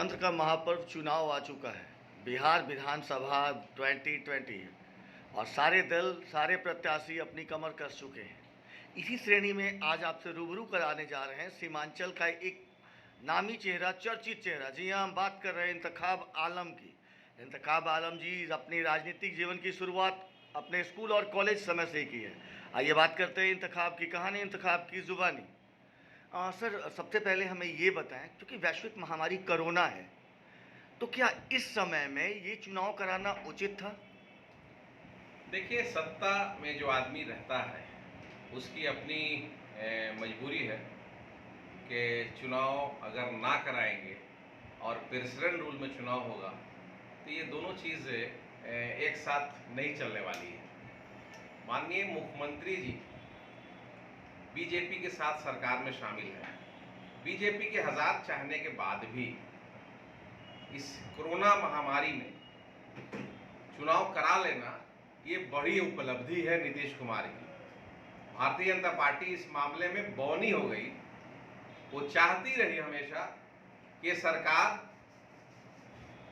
लोकतंत्र का महापर्व चुनाव आ चुका है। बिहार विधानसभा 2020 है और सारे दल, सारे प्रत्याशी अपनी कमर कस चुके हैं। इसी श्रेणी में आज आपसे रूबरू कराने जा रहे हैं सीमांचल का एक नामी चेहरा, चर्चित चेहरा। जी हाँ, हम बात कर रहे हैं इंतखाब आलम की। इंतखाब आलम जी अपनी राजनीतिक जीवन की शुरुआत अपने स्कूल और कॉलेज समय से ही की है। आइए बात करते हैं इंतखाब की कहानी, इंतखाब की ज़ुबानी। सर, सबसे पहले हमें ये बताएं, क्योंकि वैश्विक महामारी कोरोना है, तो क्या इस समय में ये चुनाव कराना उचित था? देखिए, सत्ता में जो आदमी रहता है उसकी अपनी मजबूरी है कि चुनाव अगर ना कराएंगे और प्रेसिडेंट रूल में चुनाव होगा तो ये दोनों चीज़ें एक साथ नहीं चलने वाली है। माननीय मुख्यमंत्री जी बीजेपी के साथ सरकार में शामिल है। बीजेपी के हजार चाहने के बाद भी इस कोरोना महामारी में चुनाव करा लेना ये बड़ी उपलब्धि है नीतीश कुमार की। भारतीय जनता पार्टी इस मामले में बौनी हो गई। वो चाहती रही हमेशा कि सरकार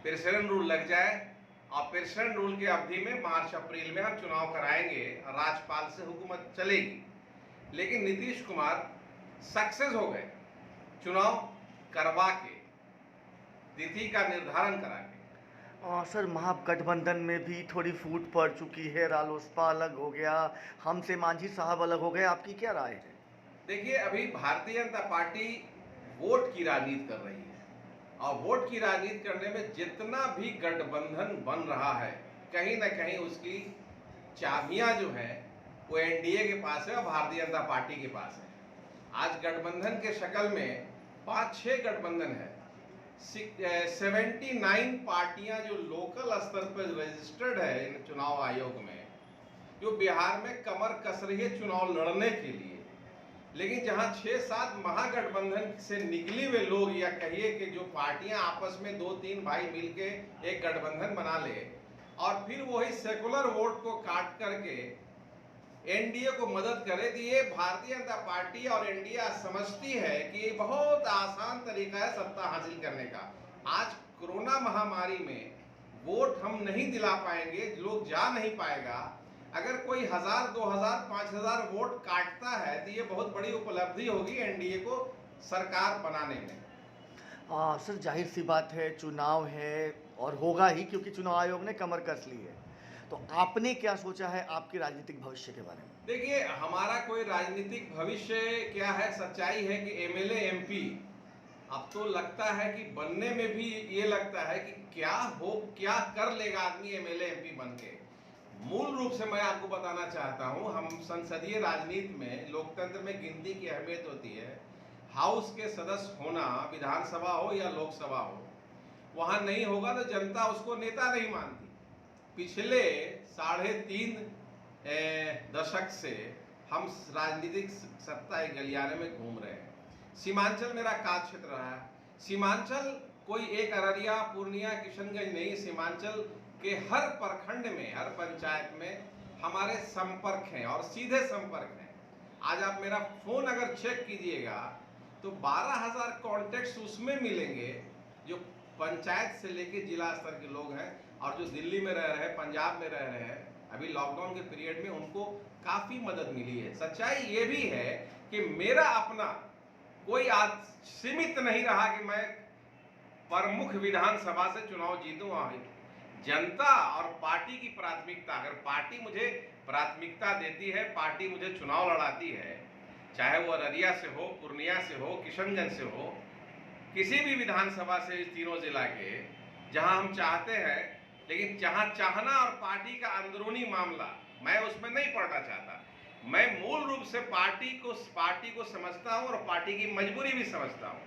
प्रेसिडेंट रूल लग जाए और प्रेसिडेंट रूल की अवधि में मार्च अप्रैल में हम चुनाव कराएंगे, राज्यपाल से हुकूमत चलेगी। लेकिन नीतीश कुमार सक्सेस हो गए चुनाव करवा के, तिथि का निर्धारण करा के। सर, महागठबंधन में भी थोड़ी फूट पड़ चुकी है। रालोसपा अलग हो गया, हमसे मांझी साहब अलग हो गए। आपकी क्या राय है? देखिए, अभी भारतीय जनता पार्टी वोट की राजनीति कर रही है और वोट की राजनीति करने में जितना भी गठबंधन बन रहा है, कहीं ना कहीं उसकी चाबियां जो है वो एनडीए के पास है और भारतीय जनता पार्टी के पास है। आज गठबंधन के शक्ल में 5-6 गठबंधन है। 79 पार्टियां जो लोकल स्तर पर रजिस्टर्ड है इन चुनाव आयोग में, जो बिहार में कमर कस रही है चुनाव लड़ने के लिए। लेकिन जहां 6-7 महागठबंधन से निकली हुए लोग, या कहिए कि जो पार्टियां आपस में 2-3 भाई मिलके एक गठबंधन बना ले और फिर वही सेकुलर वोट को काट करके एनडीए को मदद करे, तो ये भारतीय जनता पार्टी और एनडीए समझती है कि बहुत आसान तरीका है सत्ता हासिल करने का। आज कोरोना महामारी में वोट हम नहीं दिला पाएंगे, लोग जा नहीं पाएगा। अगर कोई 1000, 2000, 5000 वोट काटता है तो ये बहुत बड़ी उपलब्धि होगी एनडीए को सरकार बनाने में। सर, जाहिर सी बात है, चुनाव है और होगा ही, क्योंकि चुनाव आयोग ने कमर कस ली है। तो आपने क्या सोचा है आपके राजनीतिक भविष्य के बारे में? देखिए, हमारा कोई राजनीतिक भविष्य क्या है, सच्चाई है कि एमएलए एमपी अब तो लगता है कि बनने में भी ये लगता है कि क्या कर लेगा आदमी एमएलए एमपी बन के। मूल रूप से मैं आपको बताना चाहता हूं, हम संसदीय राजनीति में, लोकतंत्र में गिनती की अहमियत होती है। हाउस के सदस्य होना, विधानसभा हो या लोकसभा हो, वहां नहीं होगा तो जनता उसको नेता नहीं मानती। पिछले 3.5 दशक से हम राजनीतिक सत्ता के गलियारे में घूम रहे हैं। सीमांचल मेरा कार्य क्षेत्र रहा है। सीमांचल कोई एक अररिया, पूर्णिया, किशनगंज नहीं, सीमांचल के हर प्रखंड में, हर पंचायत में हमारे संपर्क हैं और सीधे संपर्क हैं। आज आप मेरा फोन अगर चेक कीजिएगा तो 12,000 कॉन्टेक्ट्स उसमें मिलेंगे जो पंचायत से लेके जिला स्तर के लोग हैं और जो दिल्ली में रह रहे हैं, पंजाब में रह रहे हैं। अभी लॉकडाउन के पीरियड में उनको काफी मदद मिली है। सच्चाई ये भी है कि मेरा अपना कोई आज सीमित नहीं रहा कि मैं प्रमुख विधानसभा से चुनाव जीतूं। जनता और पार्टी की प्राथमिकता, अगर पार्टी मुझे प्राथमिकता देती है, पार्टी मुझे चुनाव लड़ाती है, चाहे वो अररिया से हो, पूर्णिया से हो, किशनगंज से हो, किसी भी विधानसभा से, इस तीनों जिला के, जहां हम चाहते हैं। लेकिन जहां चाहना और पार्टी का अंदरूनी मामला, मैं उसमें नहीं पड़ना चाहता। मैं मूल रूप से पार्टी को समझता हूं और पार्टी की मजबूरी भी समझता हूं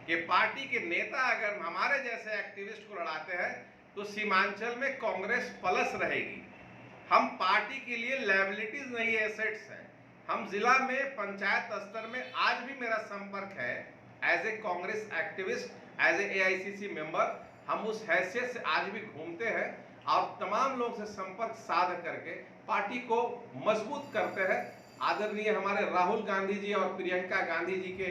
कि पार्टी के नेता अगर हमारे जैसे एक्टिविस्ट को लड़ाते हैं तो सीमांचल में कांग्रेस प्लस रहेगी। हम पार्टी के लिए लायबिलिटीज नहीं, एसेट्स हैं। हम जिला में, पंचायत स्तर में आज भी मेरा संपर्क है as a Congress activist, as a AICC member. हम उस हैसियत से आज भी घूमते हैं और तमाम लोग से संपर्क साध करके पार्टी को मजबूत करते हैं। आदरणीय हमारे राहुल गांधी जी और प्रियंका गांधी जी के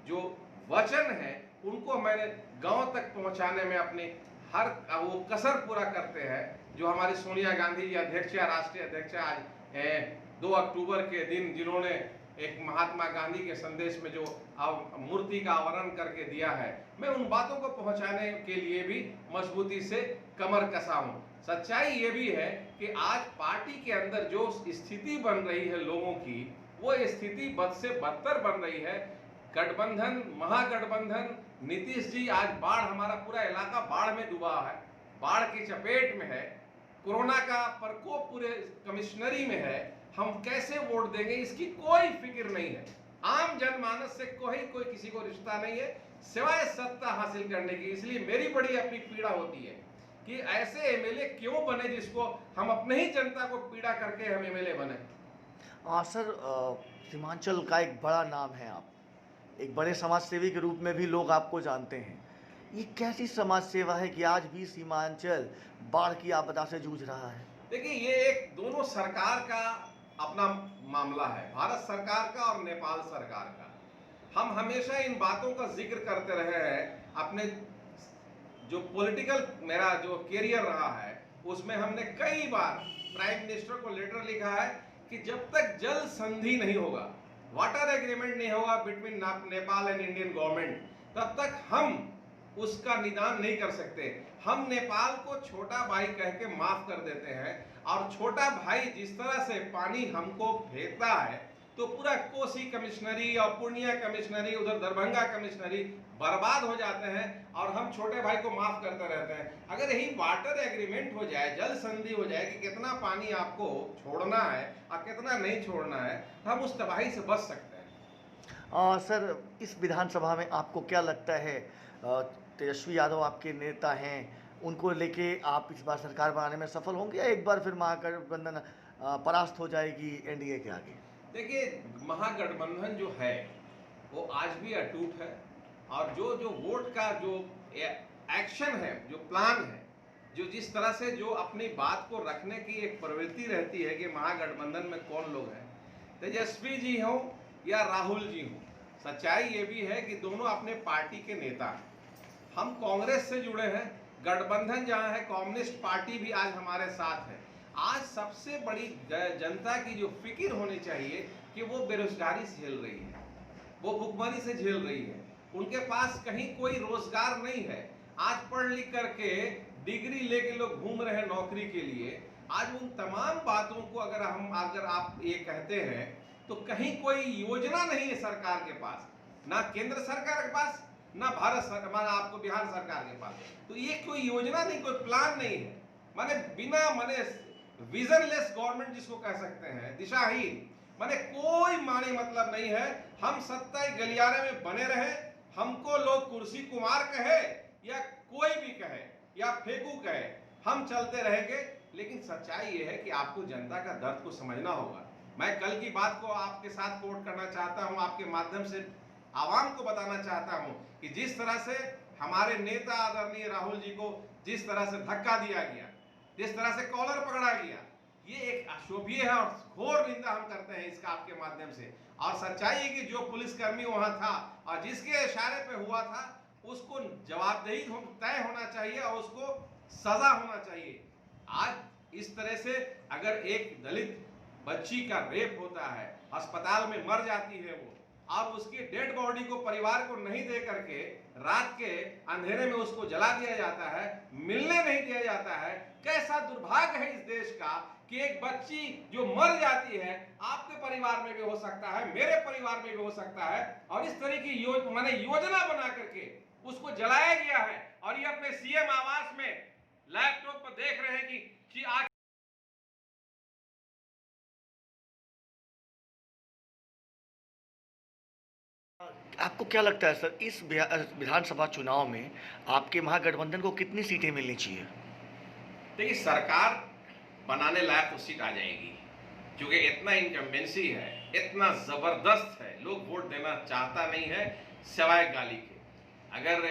जो वचन है उनको मैंने गांव तक पहुंचाने में अपनी हर वो कसर पूरा करते हैं। जो हमारी सोनिया गांधी जी अध्यक्षा, राष्ट्रीय अध्यक्षा, आज 2 अक्टूबर के दिन जिन्होंने एक महात्मा गांधी के संदेश में जो मूर्ति का आवरण करके दिया है, मैं उन बातों को पहुंचाने के लिए भी मजबूती से कमर कसा हूं। सच्चाई ये भी है कि आज पार्टी के अंदर जो स्थिति बन रही है लोगों की, वो स्थिति बद से बदतर बन रही है। गठबंधन, महागठबंधन, नीतीश जी, आज बाढ़, हमारा पूरा इलाका बाढ़ में डूबा है, बाढ़ की चपेट में है, कोरोना का प्रकोप पूरे कमिश्नरी में है। हम कैसे वोट देंगे इसकी कोई फिक्र नहीं है। आम जनमानस से कोई किसी को रिश्ता नहीं है सिवाय सत्ता हासिल करने की। इसलिए मेरी बड़ी अपनी पीड़ा होती है कि ऐसे एमएलए क्यों बने जिसको हम अपने ही जनता को पीड़ा करके हम एमएलए बने। सर, सीमांचल का एक बड़ा नाम है आप, एक बड़े समाज सेवी के रूप में भी लोग आपको जानते हैं। ये कैसी समाज सेवा है कि आज भी सीमांचल बाढ़ की आपदा से जूझ रहा है? देखिए, ये एक दोनों सरकार का अपना मामला है, भारत सरकार का और नेपाल सरकार का। हम हमेशा इन बातों का जिक्र करते रहे हैं। अपने जो पॉलिटिकल मेरा जो कैरियर रहा है उसमें हमने कई बार प्राइम मिनिस्टर को लेटर लिखा है कि जब तक जल संधि नहीं होगा, वाटर एग्रीमेंट नहीं होगा between Nepal and Indian government, तब तक हम उसका निदान नहीं कर सकते। हम नेपाल को छोटा भाई कह के माफ कर देते हैं, और छोटा भाई जिस तरह से पानी हमको भेजता है तो पूरा कोसी कमिश्नरी और पूर्णिया कमिश्नरी, उधर दरभंगा कमिश्नरी बर्बाद हो जाते हैं, और हम छोटे भाई को माफ करते रहते हैं। अगर यही वाटर एग्रीमेंट हो जाए, जल संधि हो जाए कि कितना पानी आपको छोड़ना है और कितना नहीं छोड़ना है, हम उस तबाही से बच सकते हैं। सर, इस विधानसभा में आपको क्या लगता है, तेजस्वी यादव आपके नेता हैं, उनको लेके आप इस बार सरकार बनाने में सफल होंगे या एक बार फिर महागठबंधन परास्त हो जाएगी एनडीए के आगे? देखिए, महागठबंधन जो है वो आज भी अटूट है, और जो जो वोट का जो एक्शन है, जो प्लान है, जो जिस तरह से जो अपनी बात को रखने की एक प्रवृत्ति रहती है कि महागठबंधन में कौन लोग हैं, तेजस्वी जी हो या राहुल जी हो, सच्चाई ये भी है कि दोनों अपने पार्टी के नेता हैं। हम कांग्रेस से जुड़े हैं, गठबंधन जहां है, कम्युनिस्ट पार्टी भी आज हमारे साथ है। आज सबसे बड़ी जनता की जो फिक्र होनी चाहिए कि वो बेरोजगारी से झेल रही है, वो भुखमरी से झेल रही है, उनके पास कहीं कोई रोजगार नहीं है। आज पढ़ लिख करके डिग्री लेके लोग घूम रहे हैं नौकरी के लिए। आज उन तमाम बातों को अगर आप ये कहते हैं तो कहीं कोई योजना नहीं है सरकार के पास, ना केंद्र सरकार के पास, ना भारत सरकार, आपको बिहार सरकार के पास। तो ये कोई योजना नहीं, कोई प्लान नहीं है। माने बिना विजनलेस गवर्नमेंट जिसको कह सकते हैं, दिशाहीन, माने कोई माने मतलब नहीं है। हम सत्ता गलियारे में बने रहे, हमको लोग कुर्सी कुमार कहे या कोई भी कहे या फेंकू कहे, हम चलते रहेंगे। लेकिन सच्चाई ये है कि आपको जनता का दर्द को समझना होगा। मैं कल की बात को आपके साथ कोट करना चाहता हूं, आपके माध्यम से आवाम को बताना चाहता हूं कि जिस तरह से हमारे नेता आदरणीय राहुल जी को जिस तरह से धक्का दिया गया, जिस तरह से कॉलर पकड़ा गया, ये एक अशोभनीय है और घोर निंदा हम करते हैं इसका आपके माध्यम से। और सच्चाई है कि जो पुलिसकर्मी वहां था और जिसके इशारे पे हुआ था, उसको जवाबदेही तय होना चाहिए और उसको सजा होना चाहिए। आज इस तरह से अगर एक दलित बच्ची का रेप होता है, अस्पताल में मर जाती है वो, और उसकी डेड बॉडी को परिवार को नहीं दे करके रात के अंधेरे में उसको जला दिया जाता है, मिलने नहीं दिया जाता है। कैसा दुर्भाग्य है इस देश का कि एक बच्ची जो मर जाती है, आपके परिवार में भी हो सकता है, मेरे परिवार में भी हो सकता है, और इस तरह की योजना बना करके उसको जलाया गया है। और ये अपने सीएम आवास में लैपटॉप पर देख रहे हैं कि आज आपको क्या लगता है सर, इस विधानसभा चुनाव में आपके महागठबंधन को कितनी सीटें मिलनी चाहिए? देखिए, सरकार बनाने लायक तो सीट आ जाएगी, क्योंकि इतना इनकम्बेंसी है, इतना जबरदस्त है, लोग वोट देना चाहता नहीं है सिवाय गाली के। अगर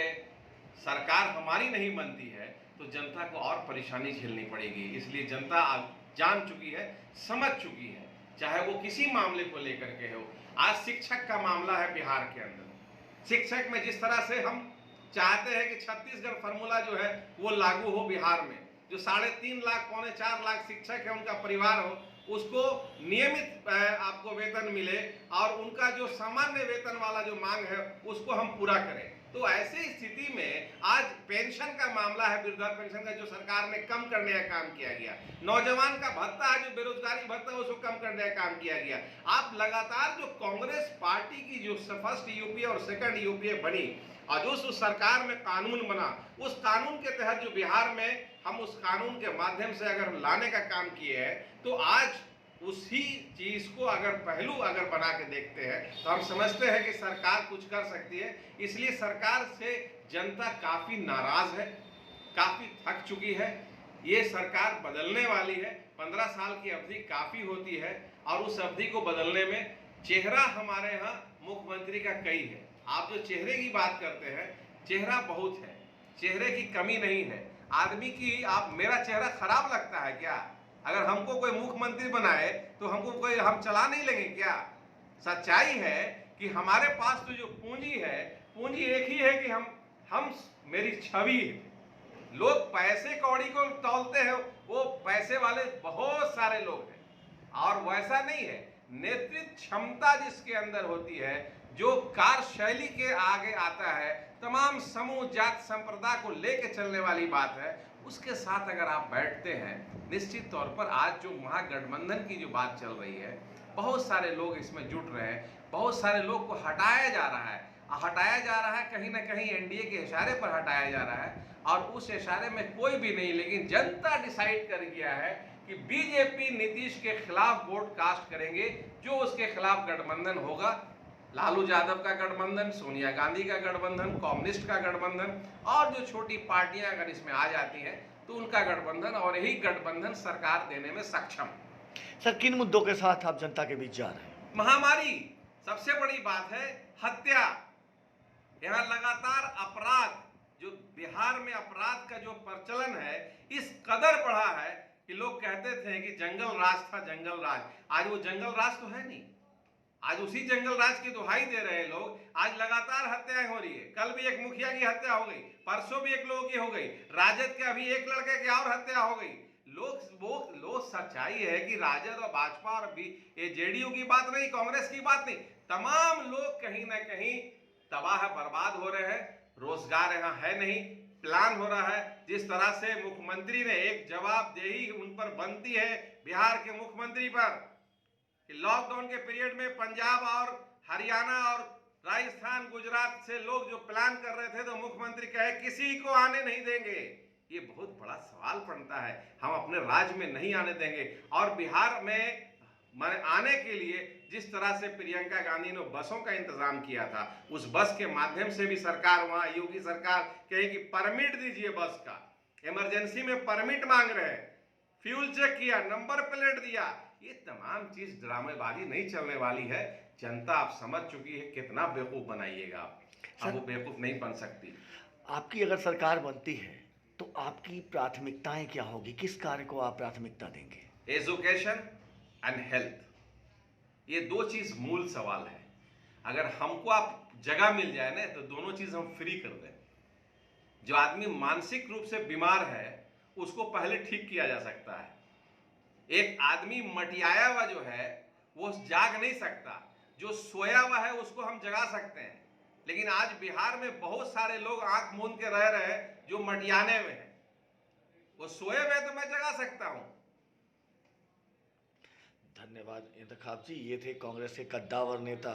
सरकार हमारी नहीं बनती है तो जनता को और परेशानी झेलनी पड़ेगी। इसलिए जनता जान चुकी है, समझ चुकी है, चाहे वो किसी मामले को लेकर के हो। आज शिक्षक का मामला है बिहार के अंदर, शिक्षक में जिस तरह से हम चाहते हैं कि छत्तीसगढ़ फार्मूला जो है वो लागू हो बिहार में, जो 3.5 लाख 4.25 लाख शिक्षक है उनका परिवार हो, उसको नियमित आपको वेतन मिले और उनका जो सामान्य वेतन वाला जो मांग है उसको हम पूरा करें। तो ऐसी स्थिति में आज पेंशन का मामला है, वृद्धा पेंशन का, जो सरकार ने कम करने का काम किया गया, नौजवान का भत्ता है, जो बेरोजगारी भत्ता है उसको कम करने का काम किया गया। आप लगातार जो कांग्रेस पार्टी की जो फर्स्ट यूपीए और सेकंड यूपीए बनी और जो उस सरकार में कानून बना, उस कानून के तहत जो बिहार में हम उस कानून के माध्यम से अगर लाने का काम किए हैं, तो आज उसी चीज को अगर पहलू अगर बना के देखते हैं तो हम समझते हैं कि सरकार कुछ कर सकती है। इसलिए सरकार से जनता काफी नाराज है, काफी थक चुकी है। ये सरकार बदलने वाली है, 15 साल की अवधि काफी होती है और उस अवधि को बदलने में चेहरा हमारे यहाँ मुख्यमंत्री का कई है। आप जो चेहरे की बात करते हैं, चेहरा बहुत है, चेहरे की कमी नहीं है। आदमी की आप मेरा चेहरा खराब लगता है क्या? अगर हमको कोई मुख्यमंत्री बनाए तो हमको कोई हम चला नहीं लेंगे क्या? सच्चाई है कि हमारे पास तो जो पूंजी है, पूंजी एक ही है कि हम मेरी छवि है। लोग पैसे कौड़ी को तौलते हैं, वो पैसे वाले बहुत सारे लोग हैं और वैसा नहीं है। नेतृत्व क्षमता जिसके अंदर होती है, जो कार्यशैली के आगे आता है, तमाम समूह जात संप्रदाय को लेके चलने वाली बात है, उसके साथ अगर आप बैठते हैं, निश्चित तौर पर आज जो महागठबंधन की जो बात चल रही है, बहुत सारे लोग इसमें जुट रहे हैं, बहुत सारे लोग को हटाया जा रहा है, कहीं ना कहीं एनडीए के इशारे पर हटाया जा रहा है और उस इशारे में कोई भी नहीं, लेकिन जनता डिसाइड कर गया है कि बीजेपी नीतीश के खिलाफ वोट कास्ट करेंगे। जो उसके खिलाफ गठबंधन होगा, लालू यादव का गठबंधन, सोनिया गांधी का गठबंधन, कम्युनिस्ट का गठबंधन और जो छोटी पार्टियां अगर इसमें आ जाती हैं तो उनका गठबंधन, और यही गठबंधन सरकार देने में सक्षम। सर, किन मुद्दों के साथ आप जनता के बीच जा रहे हैं? महामारी सबसे बड़ी बात है, हत्या, यहाँ लगातार अपराध, जो बिहार में अपराध का जो प्रचलन है इस कदर बढ़ा है कि लोग कहते थे कि जंगल राज था, जंगल राज। आज वो जंगल राज तो है नहीं, आज उसी जंगल राज की दुहाई दे रहे हैं लोग। आज लगातार हत्याएं हो रही है, कल भी एक मुखिया की हत्या हो गई, परसों भी एक लोगों की हो गई, राजद के अभी एक लड़के की और हत्या हो गई। लोग सच्चाई है कि राजद और भाजपा और भी ये जेडीयू की बात नहीं, कांग्रेस की बात नहीं, तमाम लोग कहीं ना कहीं तबाह बर्बाद हो रहे हैं। रोजगार यहाँ है नहीं, प्लान हो रहा है। जिस तरह से मुख्यमंत्री ने एक जवाबदेही उन पर बनती है, बिहार के मुख्यमंत्री पर, कि लॉकडाउन के पीरियड में पंजाब और हरियाणा और राजस्थान, गुजरात से लोग जो प्लान कर रहे थे, तो मुख्यमंत्री कहे किसी को आने नहीं देंगे। ये बहुत बड़ा सवाल बनता है, हम अपने राज्य में नहीं आने देंगे। और बिहार में आने के लिए जिस तरह से प्रियंका गांधी ने बसों का इंतजाम किया था, उस बस के माध्यम से भी सरकार, वहां योगी सरकार कहे कि परमिट दीजिए, बस का इमरजेंसी में परमिट मांग रहे हैं, फ्यूल चेक किया, नंबर प्लेट दिया। ये तमाम चीज ड्रामेबाजी नहीं चलने वाली है। जनता आप समझ चुकी है, कितना बेवकूफ बनाइएगा आप, अब वो बेवकूफ नहीं बन सकती। आपकी अगर सरकार बनती है तो आपकी प्राथमिकताएं क्या होगी? किस कार्य को आप प्राथमिकता देंगे? एजुकेशन एंड हेल्थ, ये दो चीज मूल सवाल है। अगर हमको आप जगह मिल जाए ना तो दोनों चीज हम फ्री कर दें। जो आदमी मानसिक रूप से बीमार है उसको पहले ठीक किया जा सकता है। एक आदमी मटियाया हुआ जो है वो जाग नहीं सकता, जो सोया हुआ है उसको हम जगा सकते हैं। लेकिन आज बिहार में बहुत सारे लोग आंख मूंद के रह रहे हैं जो मटियाने में हैं। वो सोए हुए तो मैं जगा सकता हूं। धन्यवाद इंतखाब जी। ये थे कांग्रेस के कद्दावर नेता